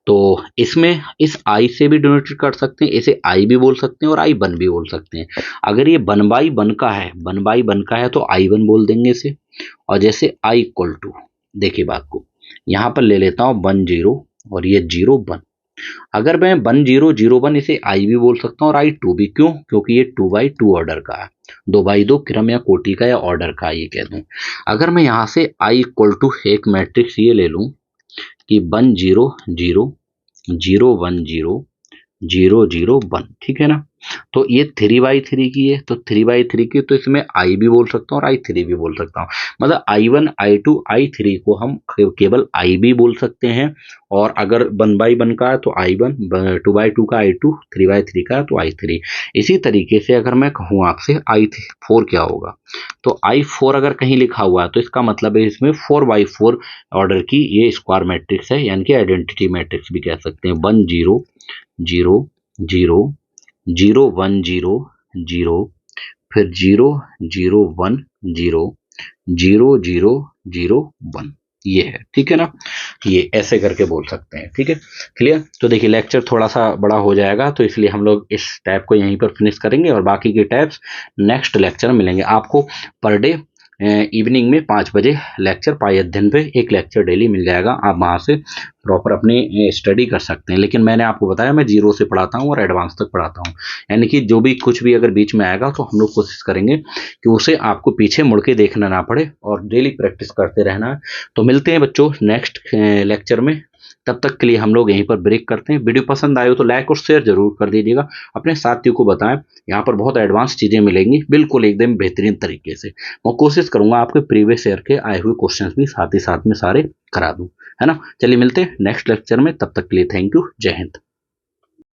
तो इसमें इस आई से भी डिनोटेड कर सकते हैं, इसे आई भी बोल सकते हैं और आई 1 भी बोल सकते हैं। अगर ये 1/1 का है, 1/1 का है तो आई 1 बोल देंगे इसे। और जैसे आई इक्वल टू, देखिए बात को यहां पर ले लेता हूं 1 0 और ये 0 1। अगर मैं 1 0 0 1 इसे आई भी बोल सकता हूँ और आई 2 भी। क्यों? क्योंकि ये 2/2 ऑर्डर का है, 2/2 क्रम या कोटि का या ऑर्डर का ये कह दूं। अगर मैं यहाँ से आई इक्वल टू एक मैट्रिक्स ये ले लूं कि 1 0 0 0 1 0 0 0 1, ठीक है ना। तो ये 3/3 की है, तो 3/3 की, तो इसमें आई भी बोल सकता हूँ और आई 3 भी बोल सकता हूँ। मतलब I1 I2 I3 को हम केवल आई भी बोल सकते हैं, और अगर 1/1 का है तो I1, 2/2 का I2, 3/3 का है तो I3। इसी तरीके से अगर मैं कहूँ आपसे I4 क्या होगा, तो I4 अगर कहीं लिखा हुआ है तो इसका मतलब है इसमें 4/4 ऑर्डर की ये स्क्वायर मैट्रिक्स है, यानी कि आइडेंटिटी मैट्रिक्स भी कह सकते हैं। 1 0 0 0 0 1 0 0, फिर 0 0 1 0 0 0 0 1, ये है। ठीक है ना, ये ऐसे करके बोल सकते हैं। ठीक है, क्लियर। तो देखिए लेक्चर थोड़ा सा बड़ा हो जाएगा, तो इसलिए हम लोग इस टैब को यहीं पर फिनिश करेंगे और बाकी के टैब्स नेक्स्ट लेक्चर में मिलेंगे। आपको पर डे इवनिंग में 5 बजे लेक्चर पाई अध्ययन पे एक लेक्चर डेली मिल जाएगा। आप वहाँ से प्रॉपर अपनी स्टडी कर सकते हैं। लेकिन मैंने आपको बताया मैं 0 से पढ़ाता हूँ और एडवांस तक पढ़ाता हूँ, यानी कि जो भी कुछ भी अगर बीच में आएगा तो हम लोग कोशिश करेंगे कि उसे आपको पीछे मुड़ के देखना ना पड़े और डेली प्रैक्टिस करते रहना है। तो मिलते हैं बच्चों नेक्स्ट लेक्चर में, तब तक के लिए हम लोग यहीं पर ब्रेक करते हैं। वीडियो पसंद आए हो तो लाइक और शेयर जरूर कर दीजिएगा, अपने साथियों को बताएं। यहाँ पर बहुत एडवांस चीजें मिलेंगी, बिल्कुल एकदम बेहतरीन तरीके से। मैं कोशिश करूंगा आपके प्रीवियस ईयर के आए हुए क्वेश्चंस भी साथ ही साथ में सारे करा दूं, है ना। चलिए मिलते हैं नेक्स्ट लेक्चर में, तब तक के लिए थैंक यू, जय हिंद।